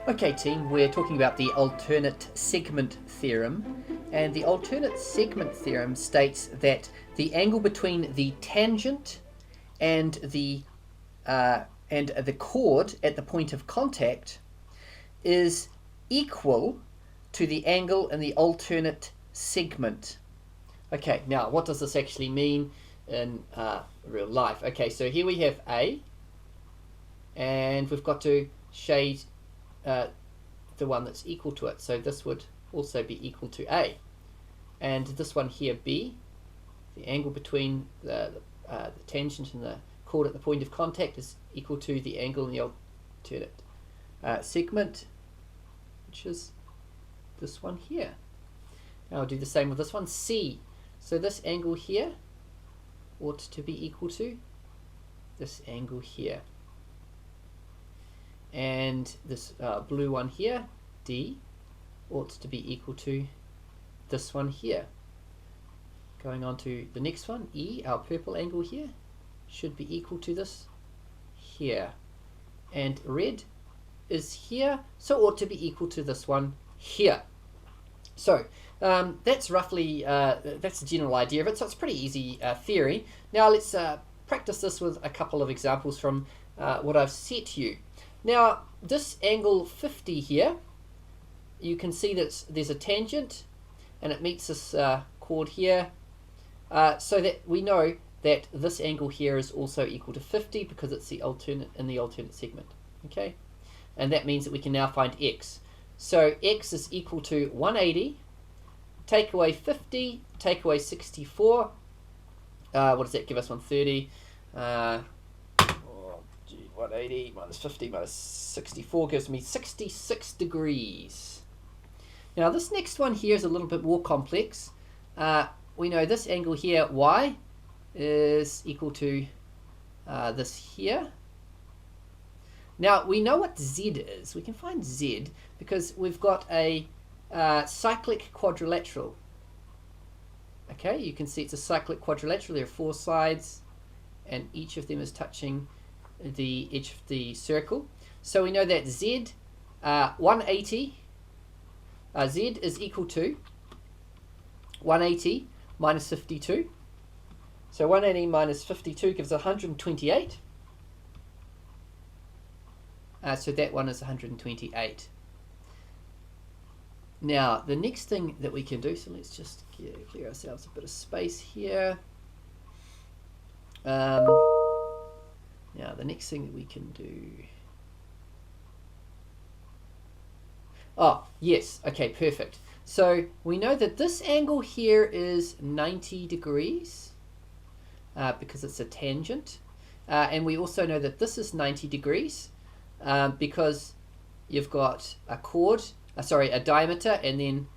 Okay team, we're talking about the alternate segment theorem, and the alternate segment theorem states that the angle between the tangent and the chord at the point of contact is equal to the angle in the alternate segment. Okay, now what does this actually mean in real life? Okay, so here we have A, and we've got to shade the one that's equal to it. So this would also be equal to A. And this one here, B, the angle between the tangent and the chord at the point of contact is equal to the angle in the alternate segment, which is this one here. Now I'll do the same with this one, C. So this angle here ought to be equal to this angle here. And this blue one here, D, ought to be equal to this one here. Going on to the next one, E, our purple angle here, should be equal to this here. And red is here, so ought to be equal to this one here. So that's roughly, that's the general idea of it, so it's pretty easy theory. Now let's practice this with a couple of examples from what I've set you. Now this angle 50 here, you can see that there's a tangent and it meets this chord here, so that we know that this angle here is also equal to 50 because it's the alternate in the alternate segment. Okay, and that means that we can now find x. So x is equal to 180, take away 50, take away 64. What does that give us? 130. 180 minus 50 minus 64 gives me 66 degrees. Now this next one here is a little bit more complex. We know this angle here, y, is equal to this here. Now we know what z is. We can find z because we've got a cyclic quadrilateral. Okay, you can see it's a cyclic quadrilateral. There are 4 sides and each of them is touching the edge of the circle. So we know that z 180 z is equal to 180 minus 52. So 180 minus 52 gives 128. So that one is 128. Now the next thing that we can do, so let's just clear ourselves a bit of space here. Now the next thing that we can do, oh yes, okay, perfect. So we know that this angle here is 90 degrees because it's a tangent, and we also know that this is 90 degrees because you've got a chord, a diameter, and then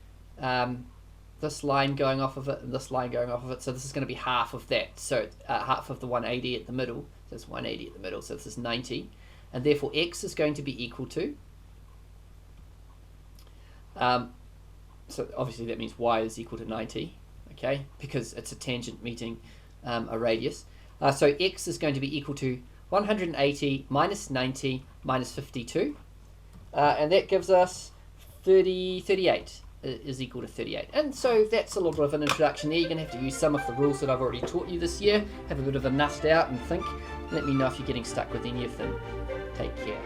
this line going off of it and this line going off of it, so this is going to be half of that, so half of the 180 at the middle. So it's 180 at the middle, so this is 90, and therefore x is going to be equal to, so obviously that means y is equal to 90, okay, because it's a tangent meeting a radius. So x is going to be equal to 180 minus 90 minus 52, and that gives us 38 is equal to 38. And so that's a little bit of an introduction there. You're going to have to use some of the rules that I've already taught you this year, have a bit of a nut out and think. Let me know if you're getting stuck with any of them. Take care.